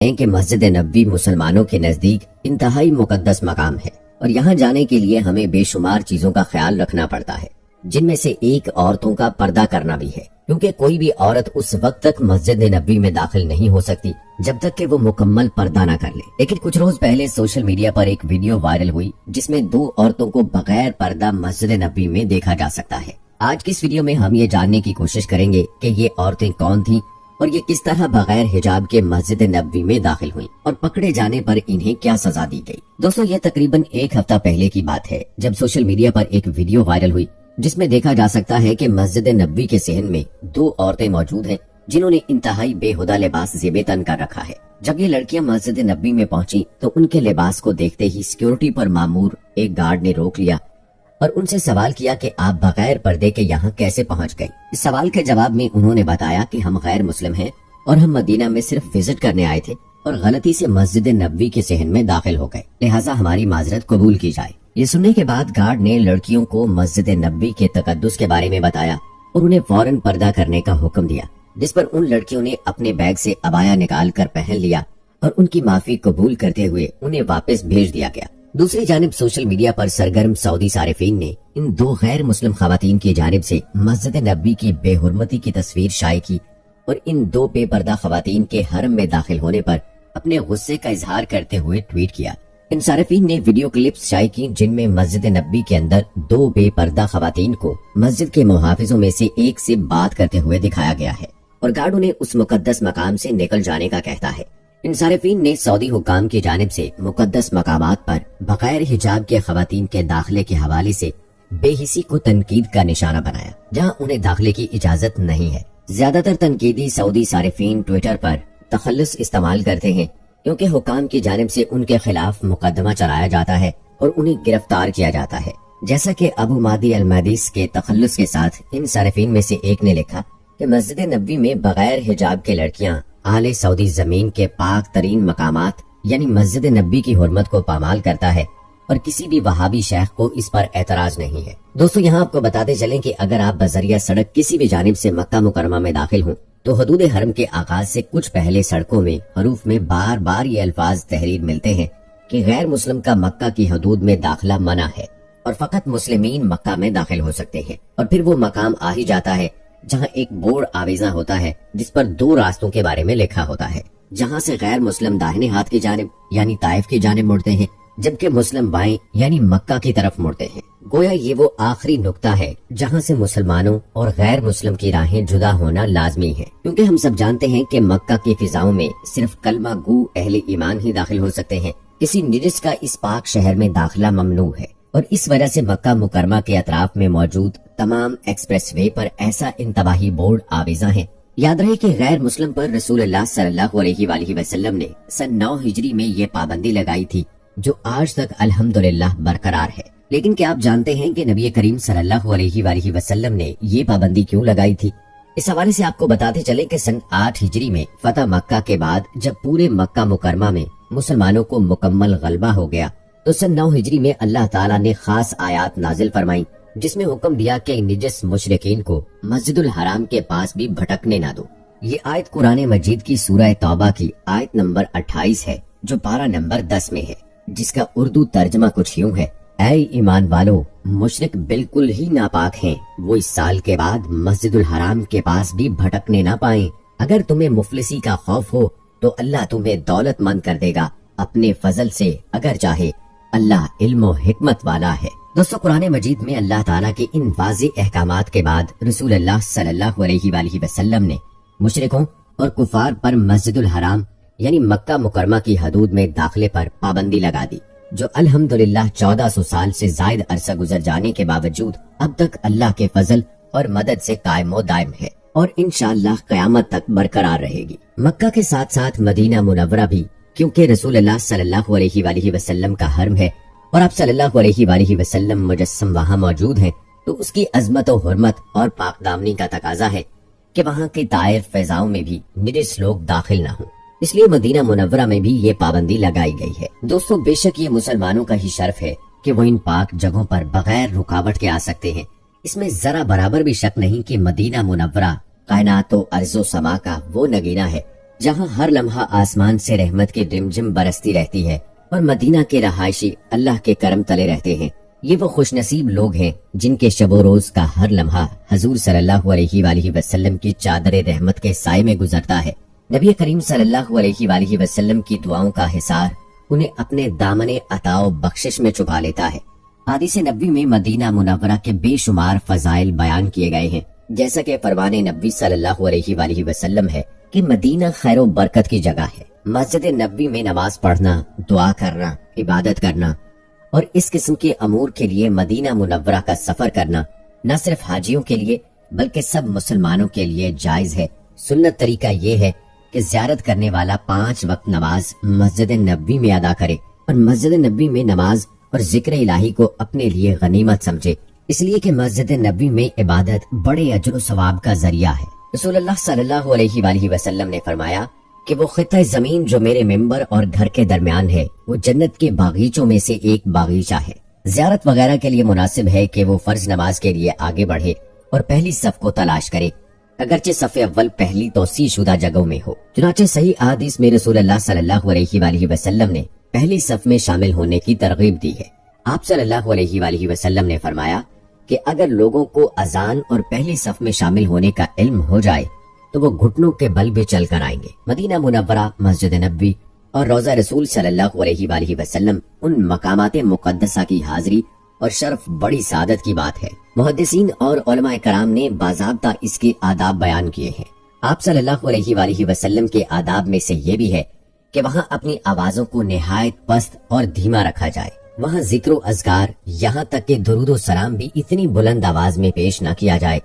ہیں کہ مسجد نبوی مسلمانوں کے نزدیک انتہائی مقدس مقام ہے اور یہاں جانے کے لیے ہمیں بے شمار چیزوں کا خیال رکھنا پڑتا ہے، جن میں سے ایک عورتوں کا پردہ کرنا بھی ہے، کیونکہ کوئی بھی عورت اس وقت تک مسجد نبوی میں داخل نہیں ہو سکتی جب تک کہ وہ مکمل پردہ نہ کر لے۔ لیکن کچھ روز پہلے سوشل میڈیا پر ایک ویڈیو وائرل ہوئی جس میں 2 عورتوں کو بغیر پردہ مسجد نبوی میں دیکھا جا سکتا ہے۔ آج کی اس ویڈیو میں ہم یہ جاننے کی کوشش کریں گے کہ یہ عورتیں کون تھیں اور یہ کس طرح بغیر حجاب کے مسجد نبوی میں داخل ہوئیں اور پکڑے جانے پر انہیں کیا سزا دی گئی۔ دوستو، یہ تقریباً 1 ہفتہ پہلے کی بات ہے جب سوشل میڈیا پر ایک ویڈیو وائرل ہوئی جس میں دیکھا جا سکتا ہے کہ مسجد نبوی کے صحن میں 2 عورتیں موجود ہیں جنہوں نے انتہائی بے ہدہ لباس زیب تن کر رکھا ہے۔ جب یہ لڑکیاں مسجد نبوی میں پہنچی تو ان کے لباس کو دیکھتے ہی سیکیورٹی پر مامور ایک گارڈ نے روک لیا اور ان سے سوال کیا کہ آپ بغیر پردے کے یہاں کیسے پہنچ گئے۔ اس سوال کے جواب میں انہوں نے بتایا کہ ہم غیر مسلم ہیں اور ہم مدینہ میں صرف وزٹ کرنے آئے تھے اور غلطی سے مسجد نبوی کے صحن میں داخل ہو گئے، لہٰذا ہماری معذرت قبول کی جائے۔ یہ سننے کے بعد گارڈ نے لڑکیوں کو مسجد نبوی کے تقدس کے بارے میں بتایا اور انہیں فوراً پردہ کرنے کا حکم دیا، جس پر ان لڑکیوں نے اپنے بیگ سے عبایا نکال کر پہن لیا اور ان کی معافی قبول کرتے ہوئے انہیں واپس بھیج دیا گیا۔ دوسری جانب سوشل میڈیا پر سرگرم سعودی صارفین نے ان 2 غیر مسلم خواتین کی جانب سے مسجد نبوی کی بے حرمتی کی تصویر شائع کی اور ان 2 بے پردہ خواتین کے حرم میں داخل ہونے پر اپنے غصے کا اظہار کرتے ہوئے ٹویٹ کیا۔ ان صارفین نے ویڈیو کلپس شائع کی جن میں مسجد نبوی کے اندر 2 بے پردہ خواتین کو مسجد کے محافظوں میں سے ایک سے بات کرتے ہوئے دکھایا گیا ہے اور گارڈ انہیں اس مقدس مقام سے نکل جانے کا کہتا ہے۔ ان صارفین نے سعودی حکام کی جانب سے مقدس مقامات پر بغیر حجاب کے خواتین کے داخلے کے حوالے سے بے حسی کو تنقید کا نشانہ بنایا، جہاں انہیں داخلے کی اجازت نہیں ہے۔ زیادہ تر تنقیدی سعودی صارفین ٹویٹر پر تخلص استعمال کرتے ہیں کیونکہ حکام کی جانب سے ان کے خلاف مقدمہ چلایا جاتا ہے اور انہیں گرفتار کیا جاتا ہے، جیسا کہ ابو مادی المادیس کے تخلص کے ساتھ ان صارفین میں سے ایک نے لکھا کہ مسجد نبوی میں بغیر حجاب کے لڑکیاں اہل سعودی زمین کے پاک ترین مقامات یعنی مسجد نبوی کی حرمت کو پامال کرتا ہے اور کسی بھی وہابی شیخ کو اس پر اعتراض نہیں ہے۔ دوستو، یہاں آپ کو بتاتے چلیں کہ اگر آپ بذریعہ سڑک کسی بھی جانب سے مکہ مکرمہ میں داخل ہوں تو حدود حرم کے آغاز سے کچھ پہلے سڑکوں میں حروف میں بار بار یہ الفاظ تحریر ملتے ہیں کہ غیر مسلم کا مکہ کی حدود میں داخلہ منع ہے اور فقط مسلمین مکہ میں داخل ہو سکتے ہیں، اور پھر وہ مقام آ ہی جاتا ہے جہاں ایک بورڈ آویزاں ہوتا ہے جس پر 2 راستوں کے بارے میں لکھا ہوتا ہے، جہاں سے غیر مسلم داہنے ہاتھ کی جانب یعنی طائف کی جانب مڑتے ہیں جبکہ مسلم بائیں یعنی مکہ کی طرف مڑتے ہیں۔ گویا یہ وہ آخری نقطہ ہے جہاں سے مسلمانوں اور غیر مسلم کی راہیں جدا ہونا لازمی ہے، کیونکہ ہم سب جانتے ہیں کہ مکہ کی فضاؤں میں صرف کلمہ گو اہل ایمان ہی داخل ہو سکتے ہیں، کسی نجس کا اس پاک شہر میں داخلہ ممنوع ہے، اور اس وجہ سے مکہ مکرمہ کے اطراف میں موجود تمام ایکسپریس وے پر ایسا انتباہی بورڈ آویزاں ہیں۔ یاد رہے کہ غیر مسلم پر رسول اللہ صلی اللہ علیہ وآلہ وسلم نے سن 9 ہجری میں یہ پابندی لگائی تھی جو آج تک الحمدللہ برقرار ہے۔ لیکن کیا آپ جانتے ہیں کہ نبی کریم صلی اللہ علیہ وآلہ وسلم نے یہ پابندی کیوں لگائی تھی؟ اس حوالے سے آپ کو بتاتے چلیں کہ سن 8 ہجری میں فتح مکہ کے بعد جب پورے مکہ مکرمہ میں مسلمانوں کو مکمل غلبہ ہو گیا تو سن 9 ہجری میں اللہ تعالیٰ نے خاص آیات نازل فرمائی جس میں حکم دیا کہ نجس مشرکین کو مسجد الحرام کے پاس بھی بھٹکنے نہ دو۔ یہ آیت قرآن مجید کی سورہ توبہ کی آیت نمبر 28 ہے جو پارہ نمبر 10 میں ہے، جس کا اردو ترجمہ کچھ یوں ہے: اے ایمان والو، مشرک بالکل ہی ناپاک ہیں، وہ اس سال کے بعد مسجد الحرام کے پاس بھی بھٹکنے نہ پائیں۔ اگر تمہیں مفلسی کا خوف ہو تو اللہ تمہیں دولت مند کر دے گا اپنے فضل سے اگر چاہے، اللہ علم و حکمت والا ہے۔ دوستو، قرآن مجید میں اللہ تعالیٰ کے ان واضح احکامات کے بعد رسول اللہ صلی اللہ علیہ وآلہ وسلم نے مشرکوں اور کفار پر مسجد الحرام یعنی مکہ مکرمہ کی حدود میں داخلے پر پابندی لگا دی، جو الحمدللہ 1400 سال سے زائد عرصہ گزر جانے کے باوجود اب تک اللہ کے فضل اور مدد سے قائم و دائم ہے اور انشاءاللہ قیامت تک برقرار رہے گی۔ مکہ کے ساتھ ساتھ مدینہ منورہ بھی، کیونکہ رسول اللہ صلی اللہ علیہ وآلہ وسلم کا حرم ہے اور آپ صلی اللہ علیہ وآلہ وسلم مجسم وہاں موجود ہیں، تو اس کی عظمت و حرمت اور پاک دامنی کا تقاضا ہے کہ وہاں کی طائر فضاؤں میں بھی نجس لوگ داخل نہ ہوں، اس لیے مدینہ منورہ میں بھی یہ پابندی لگائی گئی ہے۔ دوستو، بے شک یہ مسلمانوں کا ہی شرف ہے کہ وہ ان پاک جگہوں پر بغیر رکاوٹ کے آ سکتے ہیں۔ اس میں ذرا برابر بھی شک نہیں کہ مدینہ منورہ کائنات و ارض و سما کا وہ نگینہ ہے جہاں ہر لمحہ آسمان سے رحمت کی رمجم برستی رہتی ہے اور مدینہ کے رہائشی اللہ کے کرم تلے رہتے ہیں۔ یہ وہ خوش نصیب لوگ ہیں جن کے شب و روز کا ہر لمحہ حضور صلی اللہ علیہ وآلہ وسلم کی چادر رحمت کے سائے میں گزرتا ہے۔ نبی کریم صلی اللہ علیہ وآلہ وسلم کی دعاؤں کا حصار انہیں اپنے دامن عطا و بخشش میں چھپا لیتا ہے۔ حدیث نبوی میں مدینہ منورہ کے بے شمار فضائل بیان کیے گئے ہیں، جیسا کہ فرمان نبی صلی اللہ علیہ وآلہ وسلم ہے کہ مدینہ خیر و برکت کی جگہ ہے۔ مسجد نبوی میں نماز پڑھنا، دعا کرنا، عبادت کرنا اور اس قسم کے امور کے لیے مدینہ منورہ کا سفر کرنا نہ صرف حاجیوں کے لیے بلکہ سب مسلمانوں کے لیے جائز ہے۔ سنت طریقہ یہ ہے کہ زیارت کرنے والا 5 وقت نماز مسجد نبوی میں ادا کرے اور مسجد نبوی میں نماز اور ذکر الہی کو اپنے لیے غنیمت سمجھے، اس لیے کہ مسجد نبوی میں عبادت بڑے اجر و ثواب کا ذریعہ ہے۔ رسول اللہ صلی اللہ علیہ وآلہ وسلم نے فرمایا کہ وہ خطہ زمین جو میرے ممبر اور گھر کے درمیان ہے وہ جنت کے باغیچوں میں سے ایک باغیچہ ہے۔ زیارت وغیرہ کے لیے مناسب ہے کہ وہ فرض نماز کے لیے آگے بڑھے اور پہلی صف کو تلاش کرے، اگرچہ صف اول پہلی توسیع شدہ جگہوں میں ہو۔ چنانچہ صحیح احادیث میں رسول اللہ صلی اللہ علیہ وآلہ وسلم نے پہلی صف میں شامل ہونے کی ترغیب دی ہے۔ آپ صلی اللہ علیہ وآلہ وسلم نے فرمایا کہ اگر لوگوں کو اذان اور پہلی صف میں شامل ہونے کا علم ہو جائے تو وہ گھٹنوں کے بل بھی چل کر آئیں گے۔ مدینہ منورہ، مسجد نبوی اور روضہ رسول صلی اللہ علیہ وآلہ وسلم ان مقامات مقدسہ کی حاضری اور شرف بڑی سعادت کی بات ہے۔ محدثین اور علماء کرام نے باضابطہ اس کے آداب بیان کیے ہیں۔ آپ صلی اللہ علیہ وآلہ وسلم کے آداب میں سے یہ بھی ہے کہ وہاں اپنی آوازوں کو نہایت پست اور دھیما رکھا جائے۔ وہاں ذکر و اذکار یہاں تک کہ درود و سلام بھی اتنی بلند آواز میں پیش نہ کیا جائے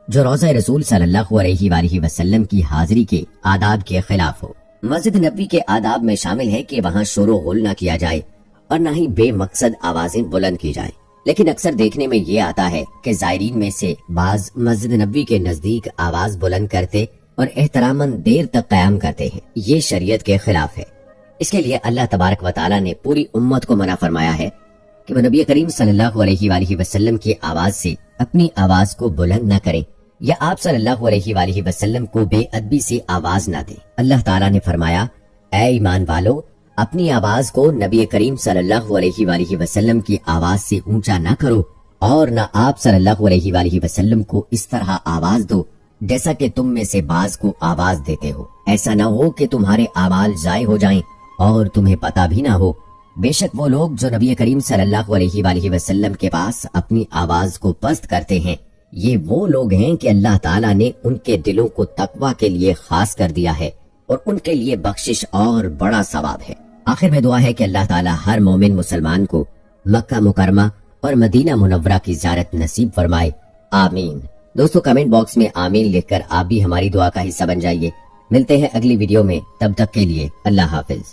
جو روضہ رسول صلی اللہ علیہ وآلہ وسلم کی حاضری کے آداب کے خلاف ہو۔ مسجد نبوی کے آداب میں شامل ہے کہ وہاں شور و غل نہ کیا جائے اور نہ ہی بے مقصد آوازیں بلند کی جائیں، لیکن اکثر دیکھنے میں یہ آتا ہے کہ زائرین میں سے بعض مسجد نبوی کے نزدیک آواز بلند کرتے اور احتراماً دیر تک قیام کرتے ہیں۔ یہ شریعت کے خلاف ہے۔ اس کے لیے اللہ تبارک و تعالیٰ نے پوری امت کو منع فرمایا ہے کہ وہ نبی کریم صلی اللہ علیہ وآلہ وسلم کی آواز سے اپنی آواز کو بلند نہ کریں یا آپ صلی اللہ علیہ وآلہ وسلم کو بے ادبی سے آواز نہ دیں۔ اللہ تعالیٰ نے فرمایا، اے ایمان والو، اپنی آواز کو نبی کریم صلی اللہ علیہ وآلہ وسلم کی آواز سے اونچا نہ کرو اور نہ آپ صلی اللہ علیہ وآلہ وسلم کو اس طرح آواز دو جیسا کہ تم میں سے بعض کو آواز دیتے ہو، ایسا نہ ہو کہ تمہارے اعمال ضائع ہو جائیں اور تمہیں پتہ بھی نہ ہو۔ بے شک وہ لوگ جو نبی کریم صلی اللہ علیہ وآلہ وسلم کے پاس اپنی آواز کو پست کرتے ہیں، یہ وہ لوگ ہیں کہ اللہ تعالیٰ نے ان کے دلوں کو تقویٰ کے لیے خاص کر دیا ہے اور ان کے لیے بخشش اور بڑا ثواب ہے۔ آخر میں دعا ہے کہ اللہ تعالیٰ ہر مومن مسلمان کو مکہ مکرمہ اور مدینہ منورہ کی زیارت نصیب فرمائے، آمین۔ دوستو کمنٹ باکس میں آمین لکھ کر آپ بھی ہماری دعا کا حصہ بن جائیے۔ ملتے ہیں اگلی ویڈیو میں، تب تک کے لیے اللہ حافظ۔